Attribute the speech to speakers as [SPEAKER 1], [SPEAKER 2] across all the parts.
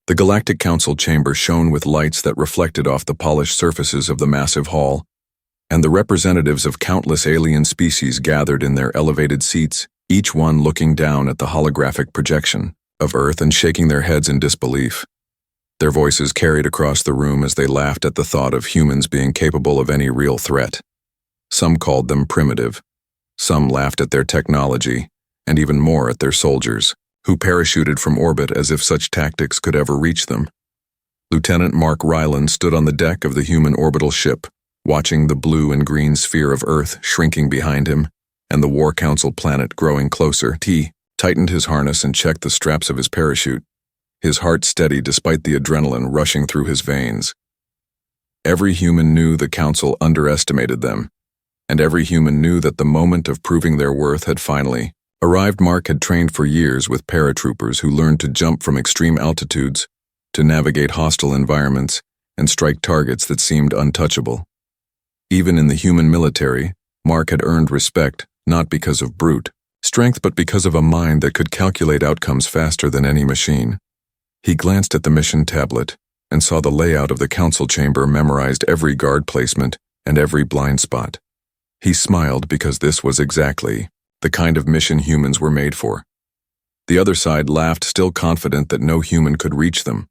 [SPEAKER 1] The Galactic Council chamber shone with lights that reflected off the polished surfaces of the massive hall, and the representatives of countless alien species gathered in their elevated seats, each one looking down at the holographic projection of Earth and shaking their heads in disbelief. Their voices carried across the room as they laughed at the thought of humans being capable of any real threat. Some called them primitive. Some laughed at their technology, and even more at their soldiers, who parachuted from orbit as if such tactics could ever reach them. Lieutenant Mark Ryland stood on the deck of the human orbital ship, watching the blue and green sphere of Earth shrinking behind him, and the War Council planet growing closer. He tightened his harness and checked the straps of his parachute, his heart steady despite the adrenaline rushing through his veins. Every human knew the Council underestimated them, and every human knew that the moment of proving their worth had finally arrived. Mark had trained for years with paratroopers who learned to jump from extreme altitudes, to navigate hostile environments, and strike targets that seemed untouchable. Even in the human military, Mark had earned respect, not because of brute strength but because of a mind that could calculate outcomes faster than any machine. He glanced at the mission tablet and saw the layout of the council chamber, memorized every guard placement and every blind spot. He smiled because this was exactly the kind of mission humans were made for. The other side laughed, still confident that no human could reach them.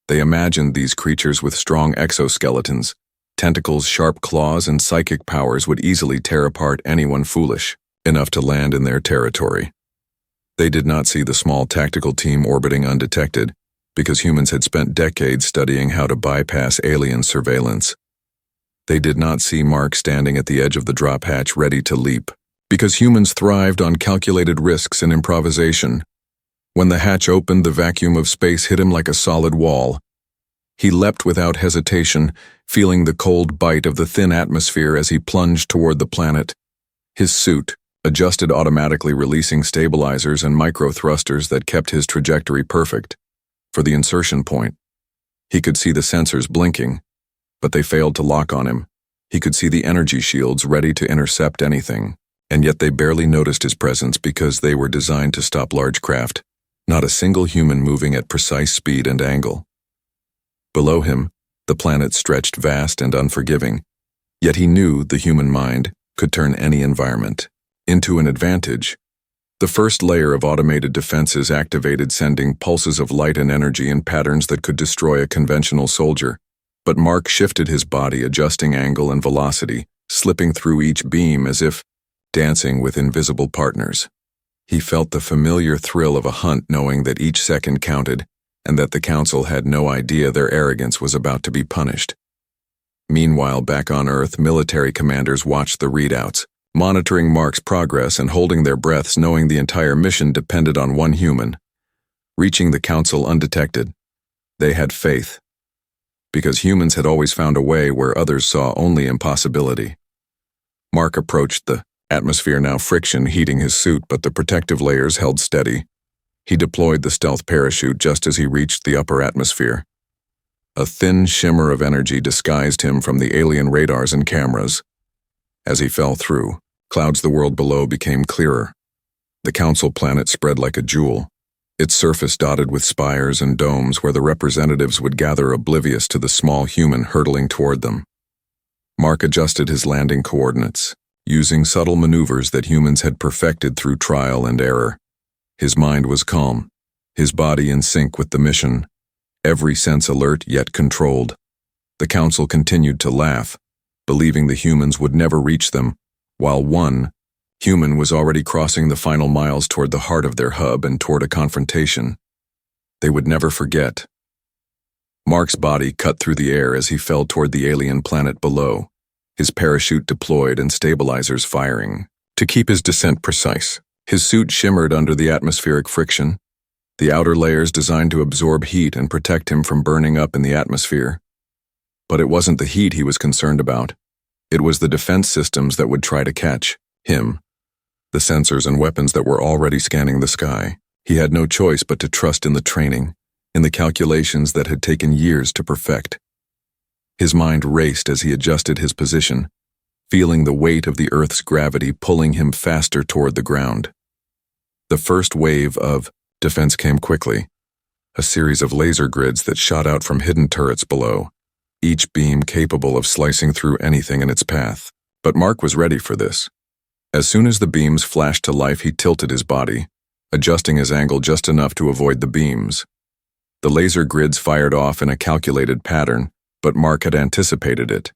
[SPEAKER 1] They imagined these creatures with strong exoskeletons, tentacles, sharp claws, and psychic powers would easily tear apart anyone foolish enough to land in their territory. They did not see the small tactical team orbiting undetected, because humans had spent decades studying how to bypass alien surveillance. They did not see Mark standing at the edge of the drop hatch ready to leap, because humans thrived on calculated risks and improvisation. When the hatch opened, the vacuum of space hit him like a solid wall. He leapt without hesitation, feeling the cold bite of the thin atmosphere as he plunged toward the planet. His suit adjusted automatically, releasing stabilizers and micro-thrusters that kept his trajectory perfect. For the insertion point, he could see the sensors blinking, but they failed to lock on him. He could see the energy shields ready to intercept anything, and yet they barely noticed his presence because they were designed to stop large craft, not a single human moving at precise speed and angle. Below him, the planet stretched vast and unforgiving, yet he knew the human mind could turn any environment into an advantage. The first layer of automated defenses activated, sending pulses of light and energy in patterns that could destroy a conventional soldier. But Mark shifted his body, adjusting angle and velocity, slipping through each beam as if dancing with invisible partners. He felt the familiar thrill of a hunt, knowing that each second counted, and that the Council had no idea their arrogance was about to be punished. Meanwhile, back on Earth, military commanders watched the readouts, monitoring Mark's progress and holding their breaths, knowing the entire mission depended on one human reaching the Council undetected. They had faith, because humans had always found a way where others saw only impossibility. Mark approached the atmosphere, now friction heating his suit, but the protective layers held steady. He deployed the stealth parachute just as he reached the upper atmosphere. A thin shimmer of energy disguised him from the alien radars and cameras. As he fell through, clouds the world below became clearer. The Council planet spread like a jewel, its surface dotted with spires and domes where the representatives would gather, oblivious to the small human hurtling toward them. Mark adjusted his landing coordinates, using subtle maneuvers that humans had perfected through trial and error. His mind was calm, his body in sync with the mission, every sense alert yet controlled. The Council continued to laugh, believing the humans would never reach them, while one human was already crossing the final miles toward the heart of their hub and toward a confrontation they would never forget. Mark's body cut through the air as he fell toward the alien planet below, his parachute deployed and stabilizers firing to keep his descent precise. His suit shimmered under the atmospheric friction, the outer layers designed to absorb heat and protect him from burning up in the atmosphere. But it wasn't the heat he was concerned about. It was the defense systems that would try to catch him, the sensors and weapons that were already scanning the sky. He had no choice but to trust in the training, in the calculations that had taken years to perfect. His mind raced as he adjusted his position, feeling the weight of the Earth's gravity pulling him faster toward the ground. The first wave of defense came quickly. a series of laser grids that shot out from hidden turrets below, each beam capable of slicing through anything in its path. But Mark was ready for this. As soon as the beams flashed to life, he tilted his body, adjusting his angle just enough to avoid the beams. The laser grids fired off in a calculated pattern, but Mark had anticipated it.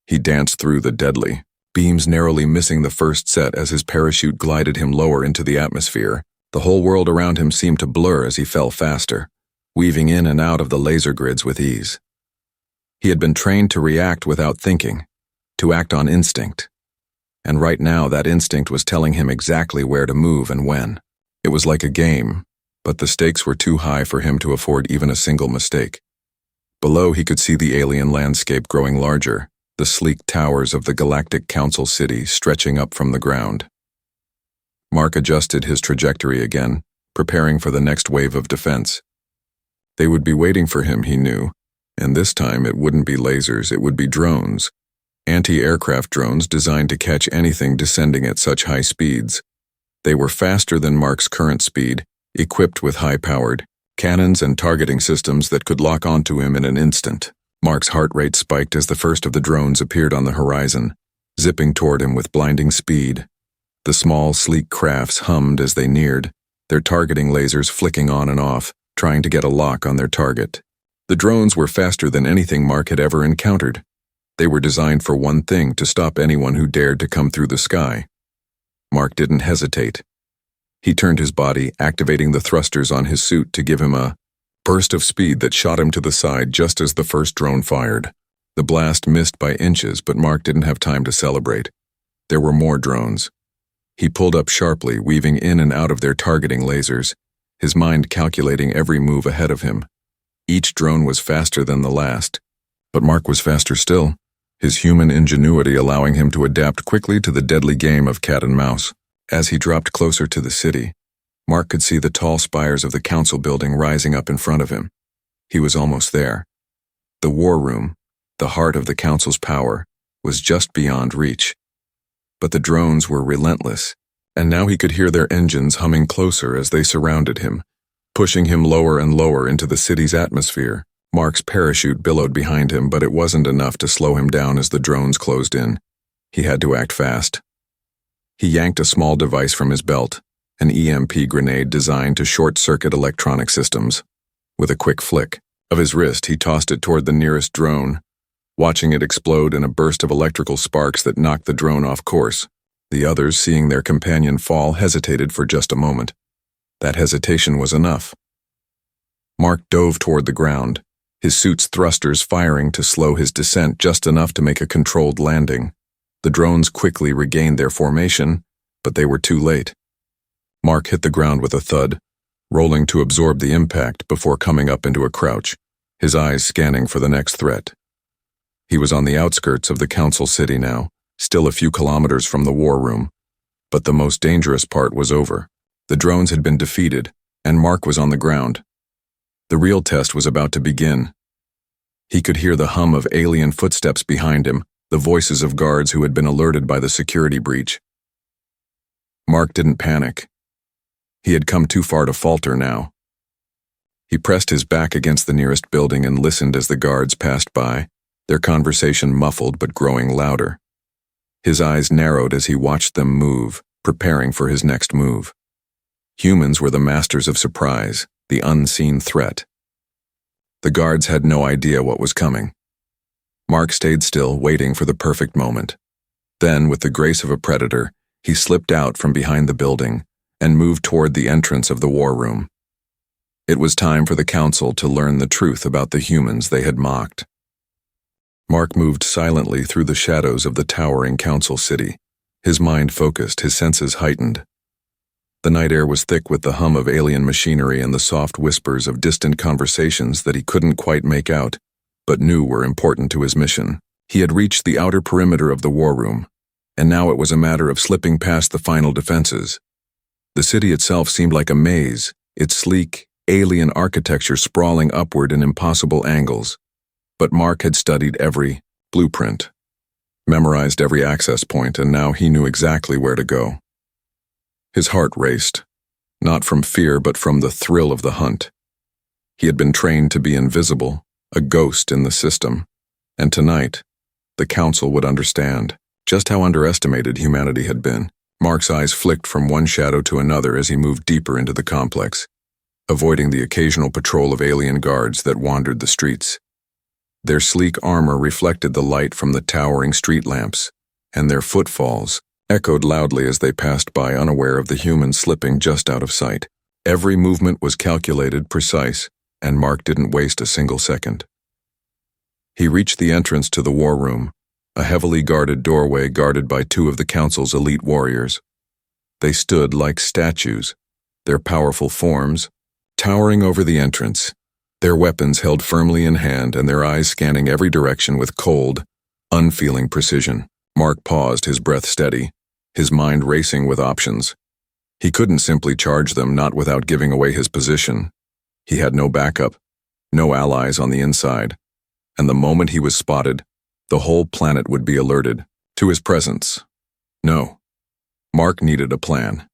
[SPEAKER 1] He danced through the deadly beams, narrowly missing the first set as his parachute glided him lower into the atmosphere. The whole world around him seemed to blur as he fell faster, weaving in and out of the laser grids with ease. He had been trained to react without thinking, to act on instinct. And right now that instinct was telling him exactly where to move and when. It was like a game, but the stakes were too high for him to afford even a single mistake. Below he could see the alien landscape growing larger, the sleek towers of the Galactic Council city stretching up from the ground. Mark adjusted his trajectory again, preparing for the next wave of defense. They would be waiting for him, he knew, and this time it wouldn't be lasers, it would be drones. Anti-aircraft drones designed to catch anything descending at such high speeds. They were faster than Mark's current speed, equipped with high-powered cannons and targeting systems that could lock onto him in an instant. Mark's heart rate spiked as the first of the drones appeared on the horizon, zipping toward him with blinding speed. The small, sleek crafts hummed as they neared, their targeting lasers flicking on and off, trying to get a lock on their target. The drones were faster than anything Mark had ever encountered. They were designed for one thing: to stop anyone who dared to come through the sky. Mark didn't hesitate. He turned his body, activating the thrusters on his suit to give him a burst of speed that shot him to the side just as the first drone fired. The blast missed by inches, but Mark didn't have time to celebrate. There were more drones. He pulled up sharply, weaving in and out of their targeting lasers, his mind calculating every move ahead of him. Each drone was faster than the last, but Mark was faster still, his human ingenuity allowing him to adapt quickly to the deadly game of cat and mouse. As he dropped closer to the city, Mark could see the tall spires of the council building rising up in front of him. He was almost there. The war room, the heart of the council's power, was just beyond reach. But the drones were relentless, and now he could hear their engines humming closer as they surrounded him, pushing him lower and lower into the city's atmosphere. Mark's parachute billowed behind him, but it wasn't enough to slow him down as the drones closed in. He had to act fast. He yanked a small device from his belt, an EMP grenade designed to short-circuit electronic systems. With a quick flick of his wrist, he tossed it toward the nearest drone, watching it explode in a burst of electrical sparks that knocked the drone off course. The others, seeing their companion fall, hesitated for just a moment. That hesitation was enough. Mark dove toward the ground, his suit's thrusters firing to slow his descent just enough to make a controlled landing. The drones quickly regained their formation, but they were too late. Mark hit the ground with a thud, rolling to absorb the impact before coming up into a crouch, his eyes scanning for the next threat. He was on the outskirts of the council city now, still a few kilometers from the war room, but the most dangerous part was over. The drones had been defeated, and Mark was on the ground. The real test was about to begin. He could hear the hum of alien footsteps behind him, the voices of guards who had been alerted by the security breach. Mark didn't panic. He had come too far to falter now. He pressed his back against the nearest building and listened as the guards passed by, their conversation muffled but growing louder. His eyes narrowed as he watched them move, preparing for his next move. Humans were the masters of surprise, the unseen threat. The guards had no idea what was coming. Mark stayed still, waiting for the perfect moment. Then, with the grace of a predator, he slipped out from behind the building and moved toward the entrance of the war room. It was time for the council to learn the truth about the humans they had mocked. Mark moved silently through the shadows of the towering council city, his mind focused, his senses heightened. The night air was thick with the hum of alien machinery and the soft whispers of distant conversations that he couldn't quite make out, but knew were important to his mission. He had reached the outer perimeter of the war room, and now it was a matter of slipping past the final defenses. The city itself seemed like a maze, its sleek, alien architecture sprawling upward in impossible angles. But Mark had studied every blueprint, memorized every access point, and now he knew exactly where to go. His heart raced, not from fear but from the thrill of the hunt. He had been trained to be invisible, a ghost in the system. And tonight, the Council would understand just how underestimated humanity had been. Mark's eyes flicked from one shadow to another as he moved deeper into the complex, avoiding the occasional patrol of alien guards that wandered the streets. Their sleek armor reflected the light from the towering street lamps, and their footfalls echoed loudly as they passed by, unaware of the humans slipping just out of sight. Every movement was calculated, precise, and Mark didn't waste a single second. He reached the entrance to the war room, a heavily guarded doorway guarded by two of the Council's elite warriors. They stood like statues, their powerful forms towering over the entrance, their weapons held firmly in hand and their eyes scanning every direction with cold, unfeeling precision. Mark paused, his breath steady, his mind racing with options. He couldn't simply charge them, not without giving away his position. He had no backup, no allies on the inside, and the moment he was spotted, the whole planet would be alerted to his presence. No, Mark needed a plan.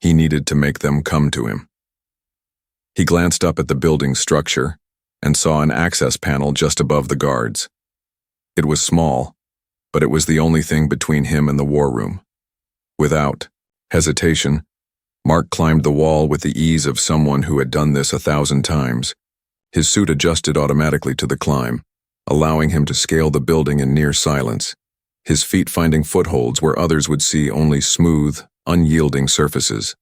[SPEAKER 1] He needed to make them come to him. He glanced up at the building's structure and saw an access panel just above the guards. It was small, but it was the only thing between him and the war room. Without hesitation, Mark climbed the wall with the ease of someone who had done this 1,000 times. His suit adjusted automatically to the climb, allowing him to scale the building in near silence, his feet finding footholds where others would see only smooth, unyielding surfaces.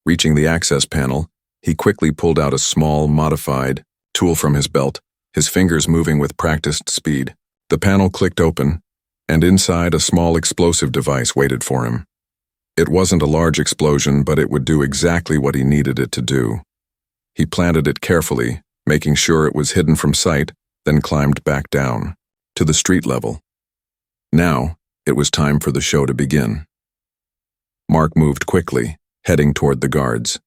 [SPEAKER 1] Reaching the access panel, he quickly pulled out a small, modified tool from his belt, his fingers moving with practiced speed. The panel clicked open, and inside a small explosive device waited for him. It wasn't a large explosion, but it would do exactly what he needed it to do. He planted it carefully, making sure it was hidden from sight, then climbed back down, to the street level. Now, it was time for the show to begin. Mark moved quickly, heading toward the guards.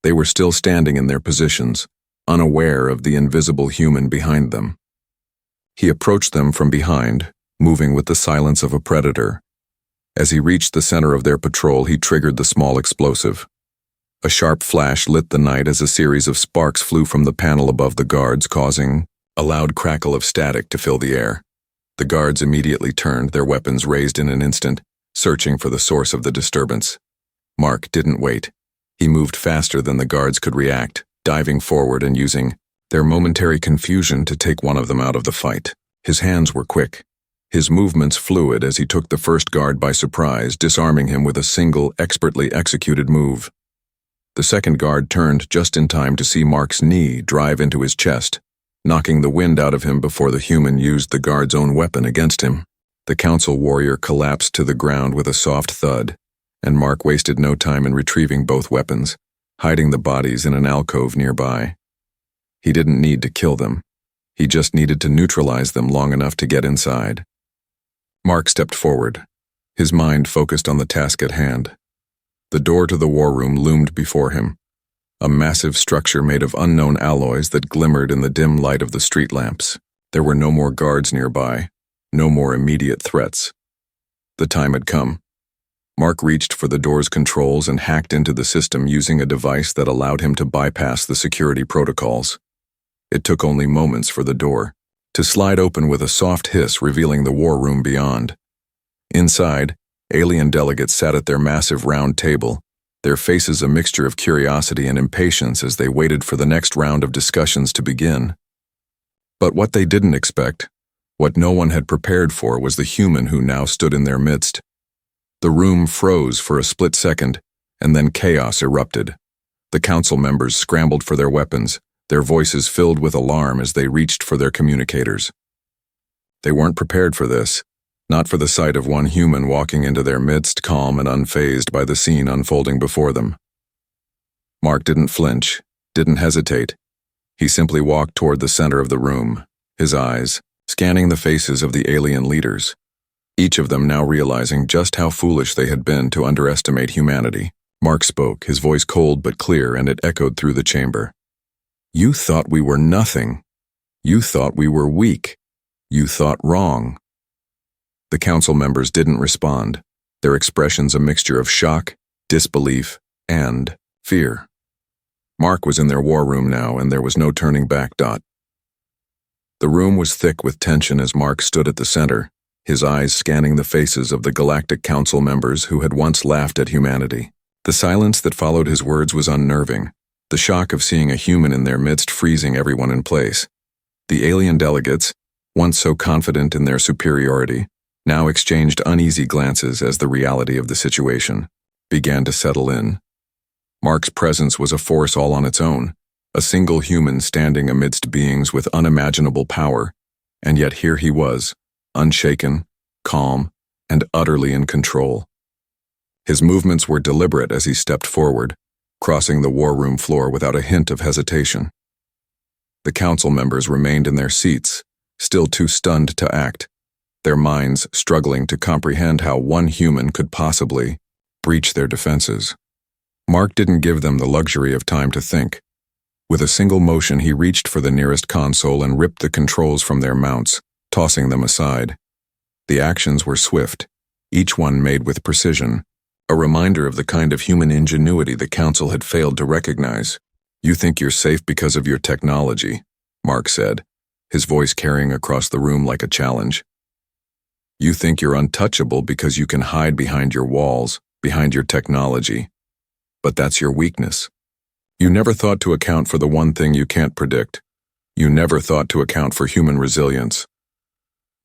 [SPEAKER 1] They were still standing in their positions, unaware of the invisible human behind them. He approached them from behind, moving with the silence of a predator. As he reached the center of their patrol, he triggered the small explosive. A sharp flash lit the night as a series of sparks flew from the panel above the guards, causing a loud crackle of static to fill the air. The guards immediately turned, their weapons raised in an instant, searching for the source of the disturbance. Mark didn't wait. He moved faster than the guards could react, diving forward and using their momentary confusion to take one of them out of the fight. His hands were quick, his movements fluid as he took the first guard by surprise, disarming him with a single, expertly executed move. The second guard turned just in time to see Mark's knee drive into his chest, knocking the wind out of him before the human used the guard's own weapon against him. The Council warrior collapsed to the ground with a soft thud, and Mark wasted no time in retrieving both weapons, hiding the bodies in an alcove nearby. He didn't need to kill them. He just needed to neutralize them long enough to get inside. Mark stepped forward, his mind focused on the task at hand. The door to the war room loomed before him, a massive structure made of unknown alloys that glimmered in the dim light of the street lamps. There were no more guards nearby, no more immediate threats. The time had come. Mark reached for the door's controls and hacked into the system using a device that allowed him to bypass the security protocols. It took only moments for the door to slide open with a soft hiss, revealing the war room beyond. Inside, alien delegates sat at their massive round table, their faces a mixture of curiosity and impatience as they waited for the next round of discussions to begin. But what they didn't expect, what no one had prepared for, was the human who now stood in their midst. The room froze for a split second, and then chaos erupted. The Council members scrambled for their weapons, their voices filled with alarm as they reached for their communicators. They weren't prepared for this, not for the sight of one human walking into their midst, calm and unfazed by the scene unfolding before them. Mark didn't flinch, didn't hesitate. He simply walked toward the center of the room, his eyes scanning the faces of the alien leaders, each of them now realizing just how foolish they had been to underestimate humanity. Mark spoke, his voice cold but clear, and it echoed through the chamber. "You thought we were nothing. You thought we were weak. You thought wrong." The Council members didn't respond, their expressions a mixture of shock, disbelief, and fear. Mark was in their war room now, and there was no turning back. The room was thick with tension as Mark stood at the center, his eyes scanning the faces of the Galactic Council members who had once laughed at humanity. The silence that followed his words was unnerving, the shock of seeing a human in their midst freezing everyone in place. The alien delegates, once so confident in their superiority, now exchanged uneasy glances as the reality of the situation began to settle in. Mark's presence was a force all on its own, a single human standing amidst beings with unimaginable power, and yet here he was, unshaken, calm, and utterly in control. His movements were deliberate as he stepped forward, crossing the war room floor without a hint of hesitation. The council members remained in their seats, still too stunned to act, their minds struggling to comprehend how one human could possibly breach their defenses. Mark didn't give them the luxury of time to think. With a single motion, he reached for the nearest console and ripped the controls from their mounts, tossing them aside. The actions were swift, each one made with precision, a reminder of the kind of human ingenuity the council had failed to recognize. "You think you're safe because of your technology," Mark said, his voice carrying across the room like a challenge. "You think you're untouchable because you can hide behind your walls, behind your technology. But that's your weakness. You never thought to account for the one thing you can't predict. You never thought to account for human resilience."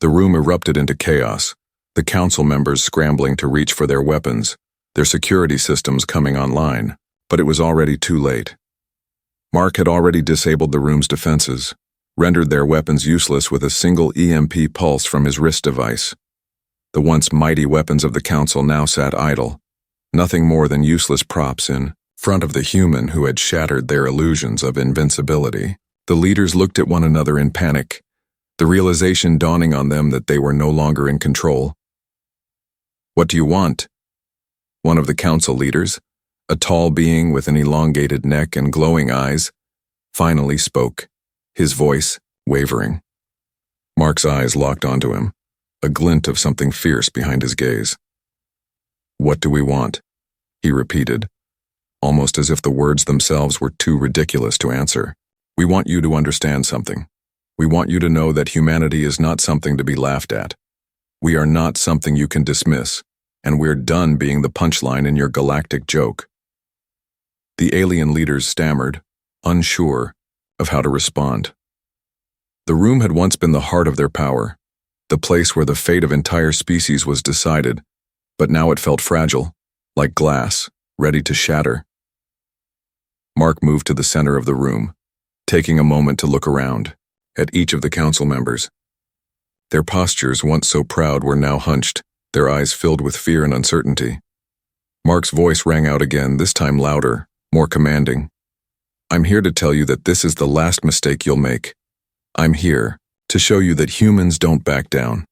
[SPEAKER 1] The room erupted into chaos, the council members scrambling to reach for their weapons, their security systems coming online, but it was already too late. Mark had already disabled the room's defenses, rendered their weapons useless with a single EMP pulse from his wrist device. The once mighty weapons of the council now sat idle, nothing more than useless props in front of the human who had shattered their illusions of invincibility. The leaders looked at one another in panic, the realization dawning on them that they were no longer in control. "What do you want?" One of the council leaders, a tall being with an elongated neck and glowing eyes, finally spoke, his voice wavering. Mark's eyes locked onto him, a glint of something fierce behind his gaze. "What do we want?" he repeated, almost as if the words themselves were too ridiculous to answer. "We want you to understand something. We want you to know that humanity is not something to be laughed at. We are not something you can dismiss, and we're done being the punchline in your galactic joke." The alien leaders stammered, unsure of how to respond. The room had once been the heart of their power, the place where the fate of entire species was decided, but now it felt fragile, like glass, ready to shatter. Mark moved to the center of the room, taking a moment to look around, at each of the council members. Their postures, once so proud, were now hunched, their eyes filled with fear and uncertainty. Mark's voice rang out again, this time louder, more commanding. "I'm here to tell you that this is the last mistake you'll make. I'm here to show you that humans don't back down.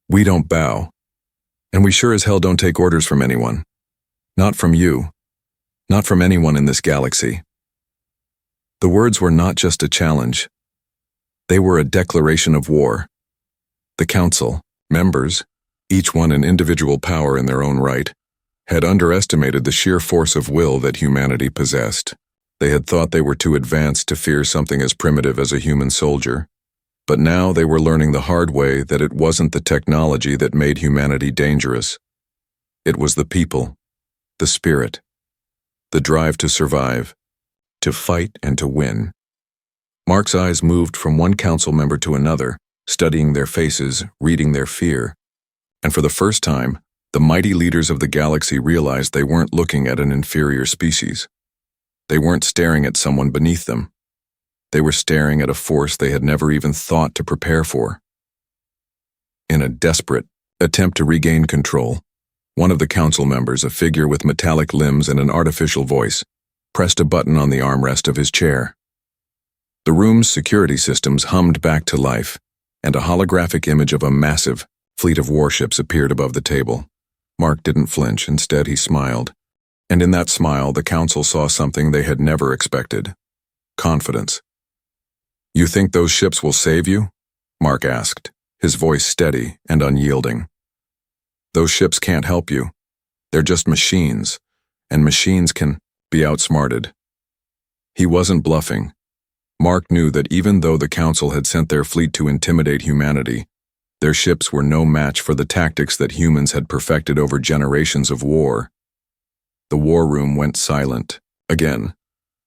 [SPEAKER 1] We don't bow. And we sure as hell don't take orders from anyone. Not from you. Not from anyone in this galaxy." The words were not just a challenge. They were a declaration of war. The council, members, each one an individual power in their own right, had underestimated the sheer force of will that humanity possessed. They had thought they were too advanced to fear something as primitive as a human soldier. But now they were learning the hard way that it wasn't the technology that made humanity dangerous. It was the people, the spirit, the drive to survive, to fight and to win. Mark's eyes moved from one council member to another, studying their faces, reading their fear. And for the first time, the mighty leaders of the galaxy realized they weren't looking at an inferior species. They weren't staring at someone beneath them. They were staring at a force they had never even thought to prepare for. In a desperate attempt to regain control, one of the council members, a figure with metallic limbs and an artificial voice, pressed a button on the armrest of his chair. The room's security systems hummed back to life, and a holographic image of a massive fleet of warships appeared above the table. Mark didn't flinch, instead he smiled. And in that smile, the council saw something they had never expected: confidence. "You think those ships will save you?" Mark asked, his voice steady and unyielding. "Those ships can't help you. They're just machines, and machines can be outsmarted." He wasn't bluffing. Mark knew that even though the Council had sent their fleet to intimidate humanity, their ships were no match for the tactics that humans had perfected over generations of war. The war room went silent, again,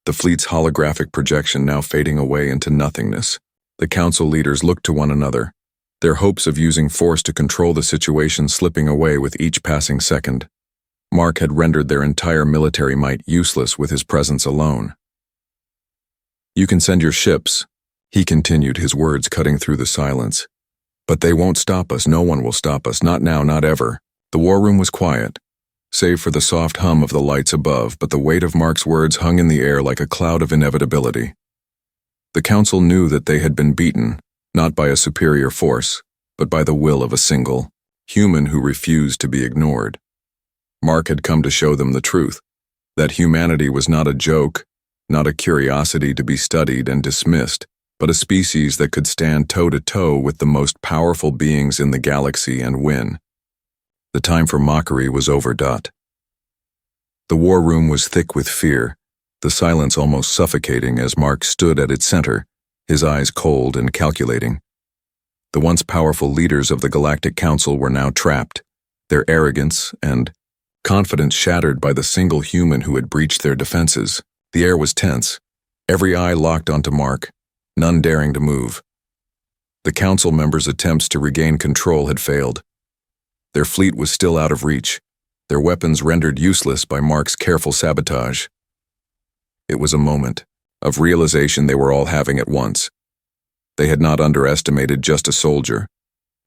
[SPEAKER 1] the fleet's holographic projection now fading away into nothingness. The Council leaders looked to one another, their hopes of using force to control the situation slipping away with each passing second. Mark had rendered their entire military might useless with his presence alone. "You can send your ships," he continued, his words cutting through the silence. "But they won't stop us. No one will stop us. Not now, not ever." The war room was quiet, save for the soft hum of the lights above, but the weight of Mark's words hung in the air like a cloud of inevitability. The Council knew that they had been beaten, not by a superior force, but by the will of a single human who refused to be ignored. Mark had come to show them the truth, that humanity was not a joke, not a curiosity to be studied and dismissed, but a species that could stand toe-to-toe with the most powerful beings in the galaxy and win. The time for mockery was over. The war room was thick with fear, the silence almost suffocating as Mark stood at its center, his eyes cold and calculating. The once powerful leaders of the Galactic Council were now trapped, their arrogance and confidence shattered by the single human who had breached their defenses. The air was tense, every eye locked onto Mark, none daring to move. The Council members' attempts to regain control had failed. Their fleet was still out of reach, their weapons rendered useless by Mark's careful sabotage. It was a moment of realization they were all having at once. They had not underestimated just a soldier.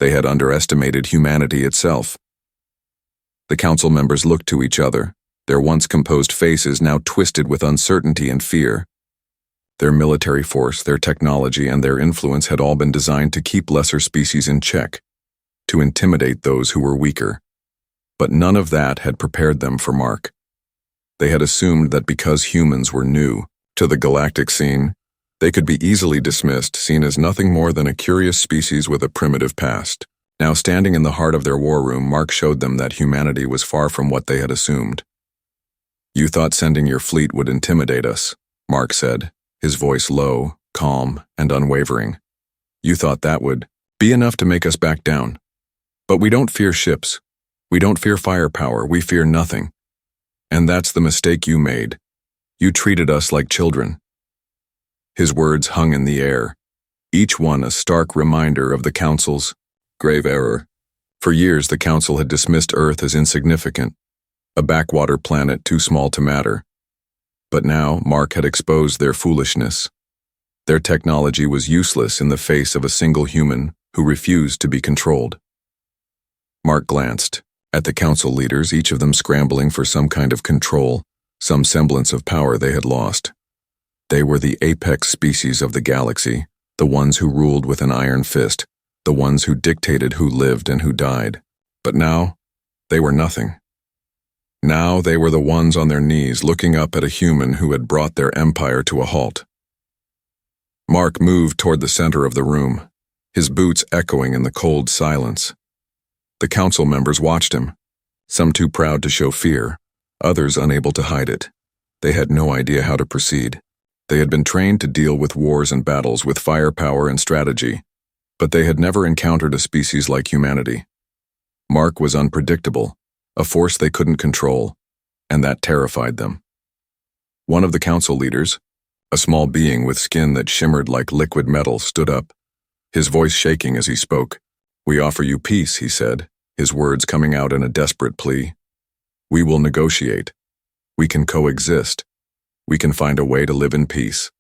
[SPEAKER 1] They had underestimated humanity itself. The Council members looked to each other, their once composed faces now twisted with uncertainty and fear. Their military force, their technology, and their influence had all been designed to keep lesser species in check, to intimidate those who were weaker. But none of that had prepared them for Mark. They had assumed that because humans were new to the galactic scene, they could be easily dismissed, seen as nothing more than a curious species with a primitive past. Now, standing in the heart of their war room, Mark showed them that humanity was far from what they had assumed. "You thought sending your fleet would intimidate us," Mark said, his voice low, calm, and unwavering. "You thought that would be enough to make us back down. But we don't fear ships. We don't fear firepower. We fear nothing. And that's the mistake you made. You treated us like children." His words hung in the air, each one a stark reminder of the Council's grave error. For years, the Council had dismissed Earth as insignificant, a backwater planet too small to matter. But now, Mark had exposed their foolishness. Their technology was useless in the face of a single human who refused to be controlled. Mark glanced at the Council leaders, each of them scrambling for some kind of control, some semblance of power they had lost. They were the apex species of the galaxy, the ones who ruled with an iron fist, the ones who dictated who lived and who died. But now, they were nothing. Now they were the ones on their knees looking up at a human who had brought their empire to a halt. Mark moved toward the center of the room, his boots echoing in the cold silence. The Council members watched him, some too proud to show fear, others unable to hide it. They had no idea how to proceed. They had been trained to deal with wars and battles with firepower and strategy, but they had never encountered a species like humanity. Mark was unpredictable, a force they couldn't control, and that terrified them. One of the Council leaders, a small being with skin that shimmered like liquid metal, stood up, his voice shaking as he spoke. "We offer you peace," he said, his words coming out in a desperate plea. "We will negotiate. We can coexist. We can find a way to live in peace."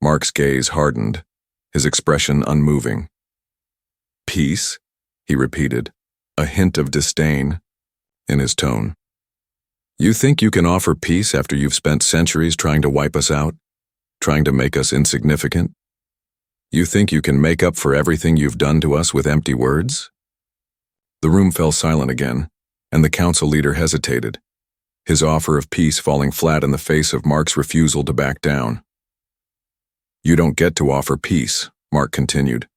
[SPEAKER 1] Mark's gaze hardened, his expression unmoving. "Peace?" he repeated, a hint of disdain in his tone. "You think you can offer peace after you've spent centuries trying to wipe us out, trying to make us insignificant? You think you can make up for everything you've done to us with empty words?" The room fell silent again, and the Council leader hesitated, his offer of peace falling flat in the face of Mark's refusal to back down. "You don't get to offer peace," Mark continued.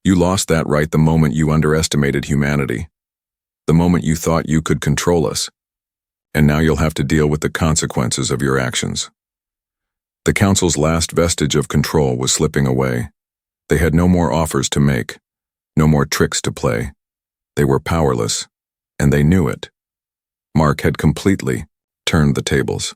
[SPEAKER 1] "You lost that right the moment you underestimated humanity, the moment you thought you could control us, and now you'll have to deal with the consequences of your actions." The Council's last vestige of control was slipping away. They had no more offers to make, no more tricks to play. They were powerless, and they knew it. Mark had completely turned the tables.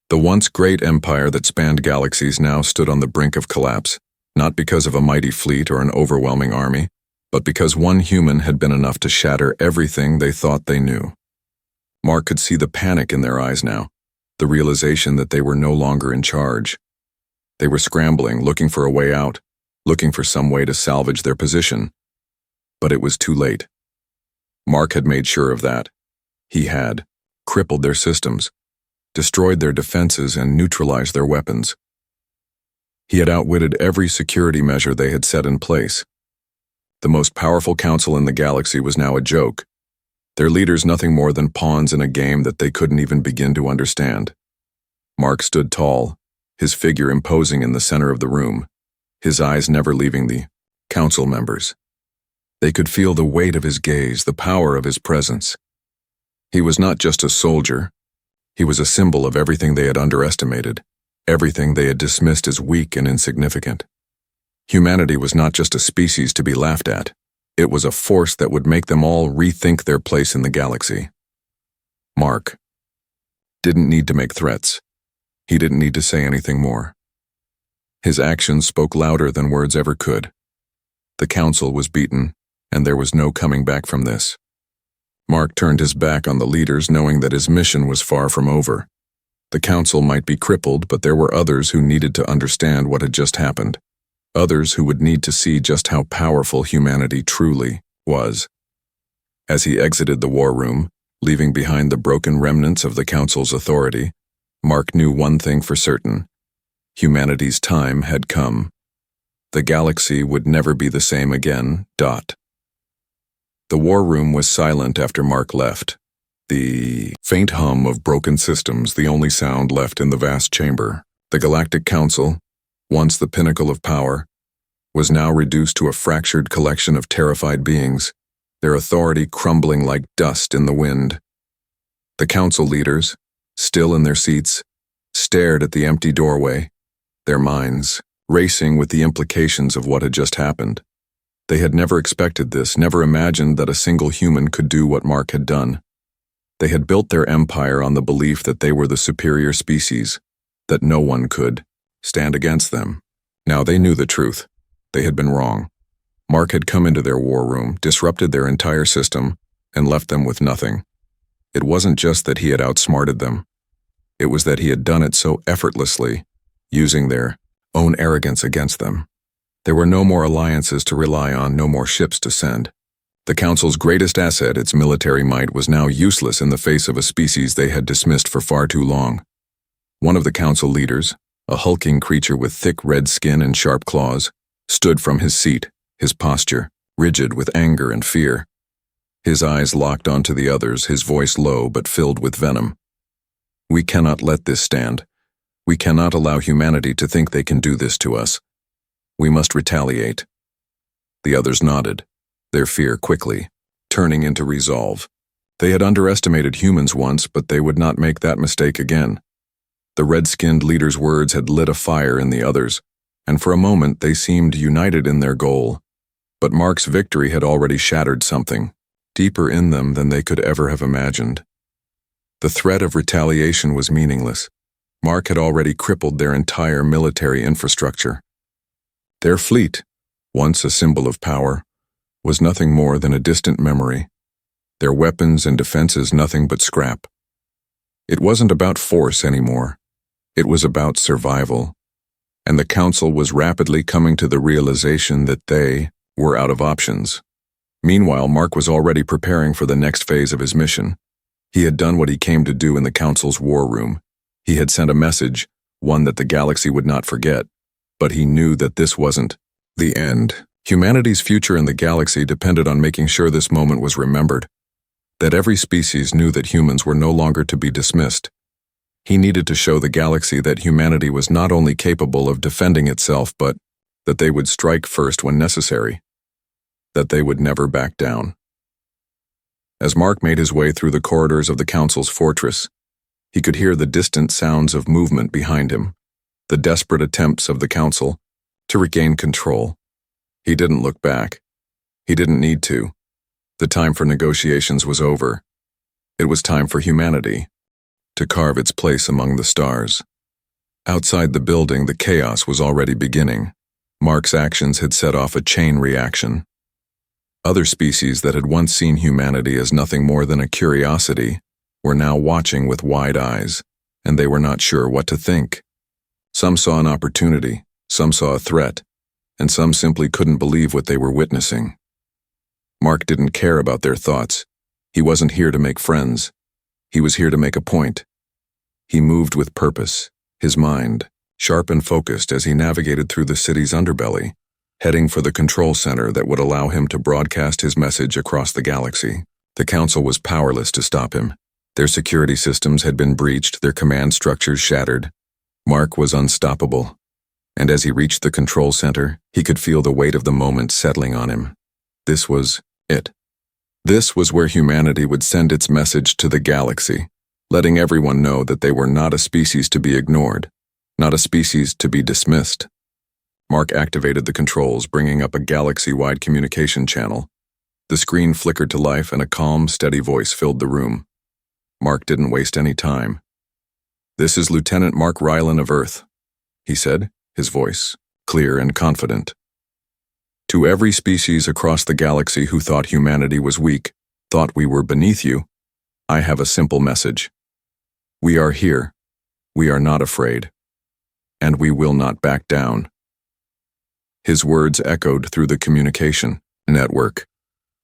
[SPEAKER 1] The once great empire that spanned galaxies now stood on the brink of collapse, not because of a mighty fleet or an overwhelming army, but because one human had been enough to shatter everything they thought they knew. Mark could see the panic in their eyes now, the realization that they were no longer in charge. They were scrambling, looking for a way out, looking for some way to salvage their position. But it was too late. Mark had made sure of that. He had crippled their systems, destroyed their defenses, and neutralized their weapons. He had outwitted every security measure they had set in place. The most powerful council in the galaxy was now a joke, their leaders nothing more than pawns in a game that they couldn't even begin to understand. Mark stood tall, his figure imposing in the center of the room, his eyes never leaving the council members. They could feel the weight of his gaze, the power of his presence. He was not just a soldier. He was a symbol of everything they had underestimated, everything they had dismissed as weak and insignificant. Humanity was not just a species to be laughed at. It was a force that would make them all rethink their place in the galaxy. Mark didn't need to make threats. He didn't need to say anything more. His actions spoke louder than words ever could. The council was beaten, and there was no coming back from this. Mark turned his back on the leaders, knowing that his mission was far from over. The council might be crippled, but there were others who needed to understand what had just happened. Others who would need to see just how powerful humanity truly was. As he exited the war room, leaving behind the broken remnants of the council's authority, Mark knew one thing for certain. Humanity's time had come. The galaxy would never be the same again. The war room was silent after Mark left. The faint hum of broken systems, the only sound left in the vast chamber. The Galactic Council, once the pinnacle of power, was now reduced to a fractured collection of terrified beings, their authority crumbling like dust in the wind. The council leaders, still in their seats, stared at the empty doorway, their minds racing with the implications of what had just happened. They had never expected this, never imagined that a single human could do what Mark had done. They had built their empire on the belief that they were the superior species, that no one could stand against them. Now they knew the truth. They had been wrong. Mark had come into their war room, disrupted their entire system, and left them with nothing. It wasn't just that he had outsmarted them. It was that he had done it so effortlessly, using their own arrogance against them. There were no more alliances to rely on, no more ships to send. The Council's greatest asset, its military might, was now useless in the face of a species they had dismissed for far too long. One of the Council leaders, a hulking creature with thick red skin and sharp claws, stood from his seat, his posture rigid with anger and fear. His eyes locked onto the others, his voice low but filled with venom. "We cannot let this stand. We cannot allow humanity to think they can do this to us. We must retaliate." The others nodded, their fear quickly turning into resolve. They had underestimated humans once, but they would not make that mistake again. The red-skinned leader's words had lit a fire in the others, and for a moment they seemed united in their goal. But Mark's victory had already shattered something deeper in them than they could ever have imagined. The threat of retaliation was meaningless. Mark had already crippled their entire military infrastructure. Their fleet, once a symbol of power, was nothing more than a distant memory. Their weapons and defenses nothing but scrap. It wasn't about force anymore. It was about survival. And the Council was rapidly coming to the realization that they were out of options. Meanwhile, Mark was already preparing for the next phase of his mission. He had done what he came to do in the Council's war room. He had sent a message, one that the galaxy would not forget. But he knew that this wasn't the end. Humanity's future in the galaxy depended on making sure this moment was remembered. That every species knew that humans were no longer to be dismissed. He needed to show the galaxy that humanity was not only capable of defending itself, but that they would strike first when necessary. That they would never back down. As Mark made his way through the corridors of the Council's fortress, he could hear the distant sounds of movement behind him, the desperate attempts of the Council to regain control. He didn't look back. He didn't need to. The time for negotiations was over. It was time for humanity to carve its place among the stars. Outside the building, the chaos was already beginning. Mark's actions had set off a chain reaction. Other species that had once seen humanity as nothing more than a curiosity were now watching with wide eyes, and they were not sure what to think. Some saw an opportunity, some saw a threat, and some simply couldn't believe what they were witnessing. Mark didn't care about their thoughts. He wasn't here to make friends. He was here to make a point. He moved with purpose, his mind sharp and focused as he navigated through the city's underbelly, heading for the control center that would allow him to broadcast his message across the galaxy. The Council was powerless to stop him. Their security systems had been breached, their command structures shattered. Mark was unstoppable, and as he reached the control center, he could feel the weight of the moment settling on him. This was it. This was where humanity would send its message to the galaxy, letting everyone know that they were not a species to be ignored, not a species to be dismissed. Mark activated the controls, bringing up a galaxy-wide communication channel. The screen flickered to life and a calm, steady voice filled the room. Mark didn't waste any time. "This is Lieutenant Mark Rylan of Earth," he said, his voice clear and confident. "To every species across the galaxy who thought humanity was weak, thought we were beneath you, I have a simple message. We are here. We are not afraid. And we will not back down." His words echoed through the communication network,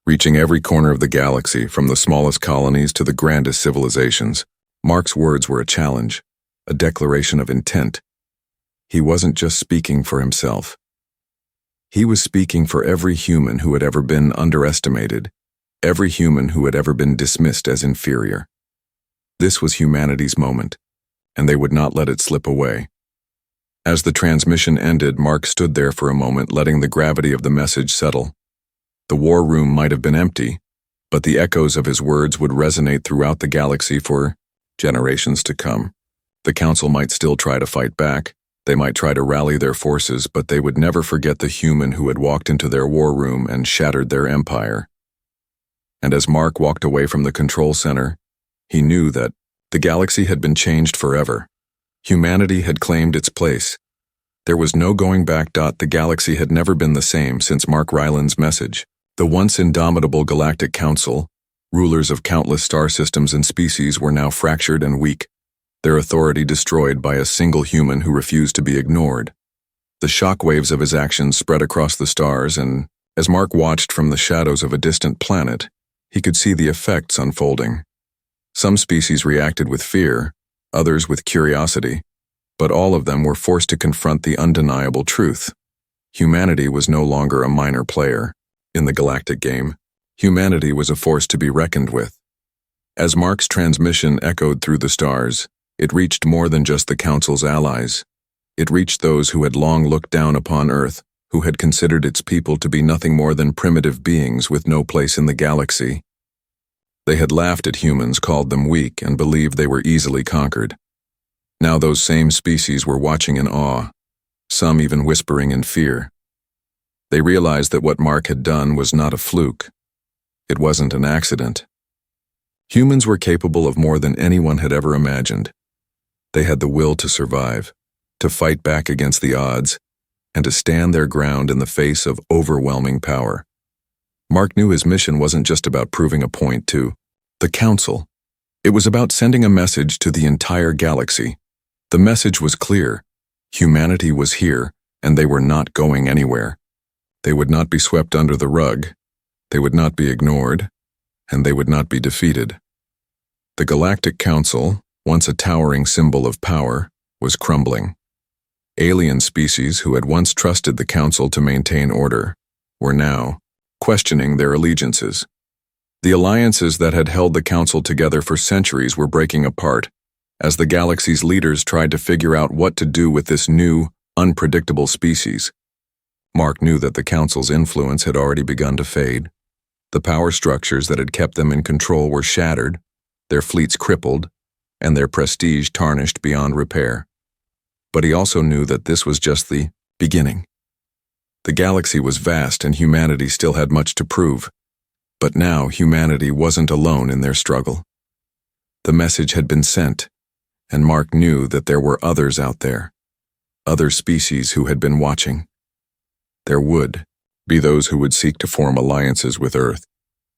[SPEAKER 1] reaching every corner of the galaxy, from the smallest colonies to the grandest civilizations. Mark's words were a challenge, a declaration of intent. He wasn't just speaking for himself. He was speaking for every human who had ever been underestimated, every human who had ever been dismissed as inferior. This was humanity's moment, and they would not let it slip away. As the transmission ended, Mark stood there for a moment, letting the gravity of the message settle. The war room might have been empty, but the echoes of his words would resonate throughout the galaxy for generations to come. The Council might still try to fight back. They might try to rally their forces, but they would never forget the human who had walked into their war room and shattered their empire. And as Mark walked away from the control center, he knew that the galaxy had been changed forever. Humanity had claimed its place. There was no going back. The galaxy had never been the same since Mark Rylan's message. The once indomitable Galactic Council, rulers of countless star systems and species, were now fractured and weak, their authority destroyed by a single human who refused to be ignored. The shockwaves of his actions spread across the stars, and as Mark watched from the shadows of a distant planet, he could see the effects unfolding. Some species reacted with fear, others with curiosity, but all of them were forced to confront the undeniable truth. Humanity was no longer a minor player in the galactic game. Humanity was a force to be reckoned with. As Mark's transmission echoed through the stars, it reached more than just the Council's allies. It reached those who had long looked down upon Earth, who had considered its people to be nothing more than primitive beings with no place in the galaxy. They had laughed at humans, called them weak, and believed they were easily conquered. Now those same species were watching in awe, some even whispering in fear. They realized that what Mark had done was not a fluke. It wasn't an accident. Humans were capable of more than anyone had ever imagined. They had the will to survive, to fight back against the odds, and to stand their ground in the face of overwhelming power. Mark knew his mission wasn't just about proving a point to the Council. It was about sending a message to the entire galaxy. The message was clear. Humanity was here, and they were not going anywhere. They would not be swept under the rug. They would not be ignored, and they would not be defeated. The Galactic Council, once a towering symbol of power, was crumbling. Alien species who had once trusted the Council to maintain order were now questioning their allegiances. The alliances that had held the Council together for centuries were breaking apart as the galaxy's leaders tried to figure out what to do with this new, unpredictable species. Mark knew that the Council's influence had already begun to fade. The power structures that had kept them in control were shattered, their fleets crippled, and their prestige tarnished beyond repair. But he also knew that this was just the beginning. The galaxy was vast and humanity still had much to prove. But now humanity wasn't alone in their struggle. The message had been sent, and Mark knew that there were others out there, other species who had been watching. There would be those who would seek to form alliances with Earth,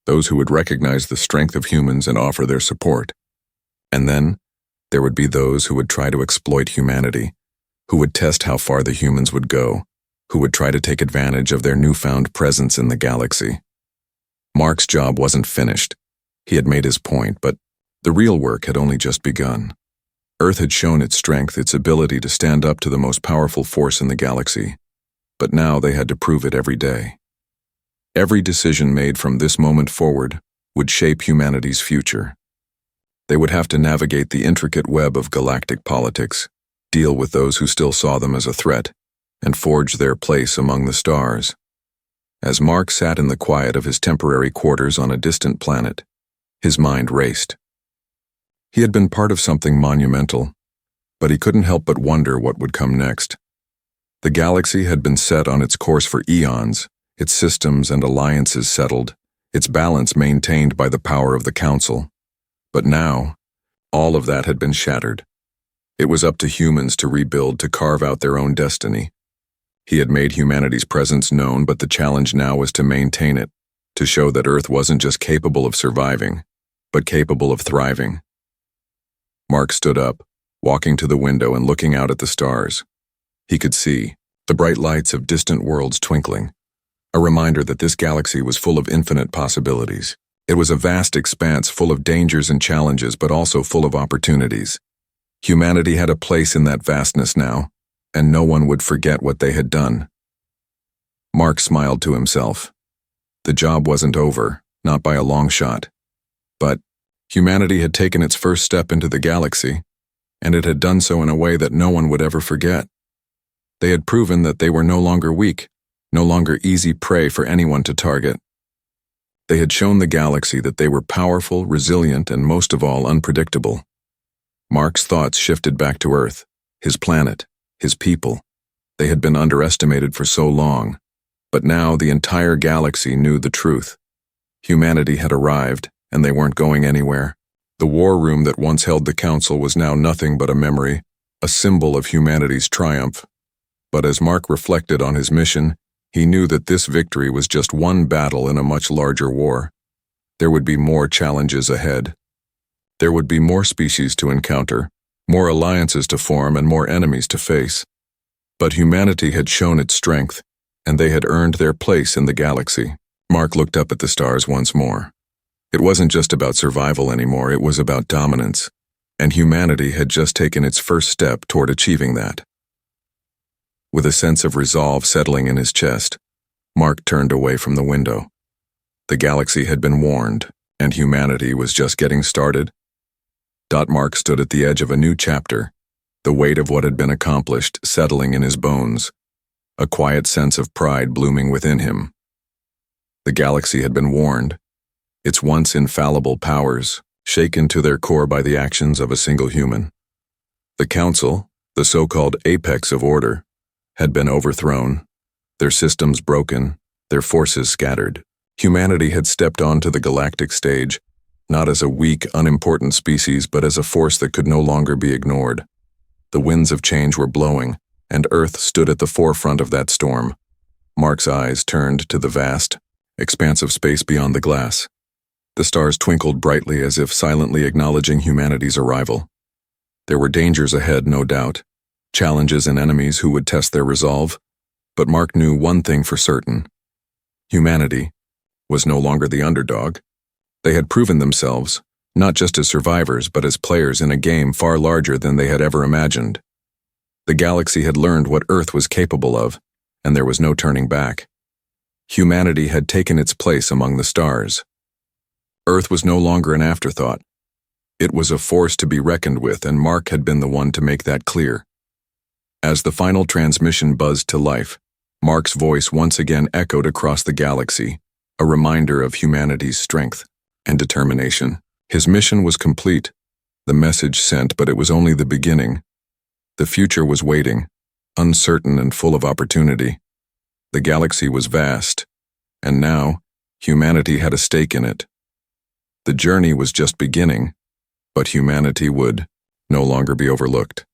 [SPEAKER 1] those who would recognize the strength of humans and offer their support. And then, there would be those who would try to exploit humanity, who would test how far the humans would go, who would try to take advantage of their newfound presence in the galaxy. Mark's job wasn't finished. He had made his point, but the real work had only just begun. Earth had shown its strength, its ability to stand up to the most powerful force in the galaxy, but now they had to prove it every day. Every decision made from this moment forward would shape humanity's future. They would have to navigate the intricate web of galactic politics, deal with those who still saw them as a threat, and forge their place among the stars. As Mark sat in the quiet of his temporary quarters on a distant planet, his mind raced. He had been part of something monumental, but he couldn't help but wonder what would come next. The galaxy had been set on its course for eons, its systems and alliances settled, its balance maintained by the power of the Council. But now, all of that had been shattered. It was up to humans to rebuild, to carve out their own destiny. He had made humanity's presence known, but the challenge now was to maintain it, to show that Earth wasn't just capable of surviving, but capable of thriving. Mark stood up, walking to the window and looking out at the stars. He could see the bright lights of distant worlds twinkling, a reminder that this galaxy was full of infinite possibilities. It was a vast expanse full of dangers and challenges, but also full of opportunities. Humanity had a place in that vastness now, and no one would forget what they had done. Mark smiled to himself. The job wasn't over, not by a long shot. But humanity had taken its first step into the galaxy, and it had done so in a way that no one would ever forget. They had proven that they were no longer weak, no longer easy prey for anyone to target. They had shown the galaxy that they were powerful, resilient, and most of all, unpredictable. Mark's thoughts shifted back to Earth, his planet, his people. They had been underestimated for so long, but now the entire galaxy knew the truth. Humanity had arrived, and they weren't going anywhere. The war room that once held the Council was now nothing but a memory, a symbol of humanity's triumph. But as Mark reflected on his mission, he knew that this victory was just one battle in a much larger war. There would be more challenges ahead. There would be more species to encounter, more alliances to form, and more enemies to face. But humanity had shown its strength, and they had earned their place in the galaxy. Mark looked up at the stars once more. It wasn't just about survival anymore, it was about dominance, and humanity had just taken its first step toward achieving that. With a sense of resolve settling in his chest, Mark turned away from the window. The galaxy had been warned, and humanity was just getting started. Mark stood at the edge of a new chapter, the weight of what had been accomplished settling in his bones, a quiet sense of pride blooming within him. The galaxy had been warned, its once infallible powers shaken to their core by the actions of a single human. The Council, the so-called apex of order, had been overthrown, their systems broken, their forces scattered. Humanity had stepped onto the galactic stage, not as a weak, unimportant species, but as a force that could no longer be ignored. The winds of change were blowing, and Earth stood at the forefront of that storm. Mark's eyes turned to the vast, expansive space beyond the glass. The stars twinkled brightly as if silently acknowledging humanity's arrival. There were dangers ahead, no doubt, challenges and enemies who would test their resolve, but Mark knew one thing for certain. Humanity was no longer the underdog. They had proven themselves, not just as survivors, but as players in a game far larger than they had ever imagined. The galaxy had learned what Earth was capable of, and there was no turning back. Humanity had taken its place among the stars. Earth was no longer an afterthought. It was a force to be reckoned with, and Mark had been the one to make that clear. As the final transmission buzzed to life, Mark's voice once again echoed across the galaxy, a reminder of humanity's strength and determination. His mission was complete, the message sent, but it was only the beginning. The future was waiting, uncertain and full of opportunity. The galaxy was vast, and now humanity had a stake in it. The journey was just beginning, but humanity would no longer be overlooked.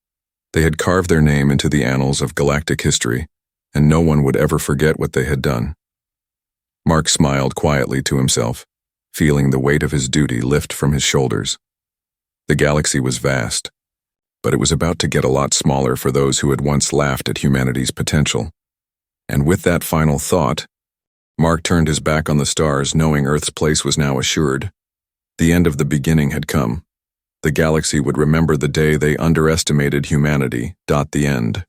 [SPEAKER 1] They had carved their name into the annals of galactic history, and no one would ever forget what they had done. Mark smiled quietly to himself, feeling the weight of his duty lift from his shoulders. The galaxy was vast, but it was about to get a lot smaller for those who had once laughed at humanity's potential. And with that final thought, Mark turned his back on the stars, knowing Earth's place was now assured. The end of the beginning had come. The galaxy would remember the day they underestimated humanity. The end.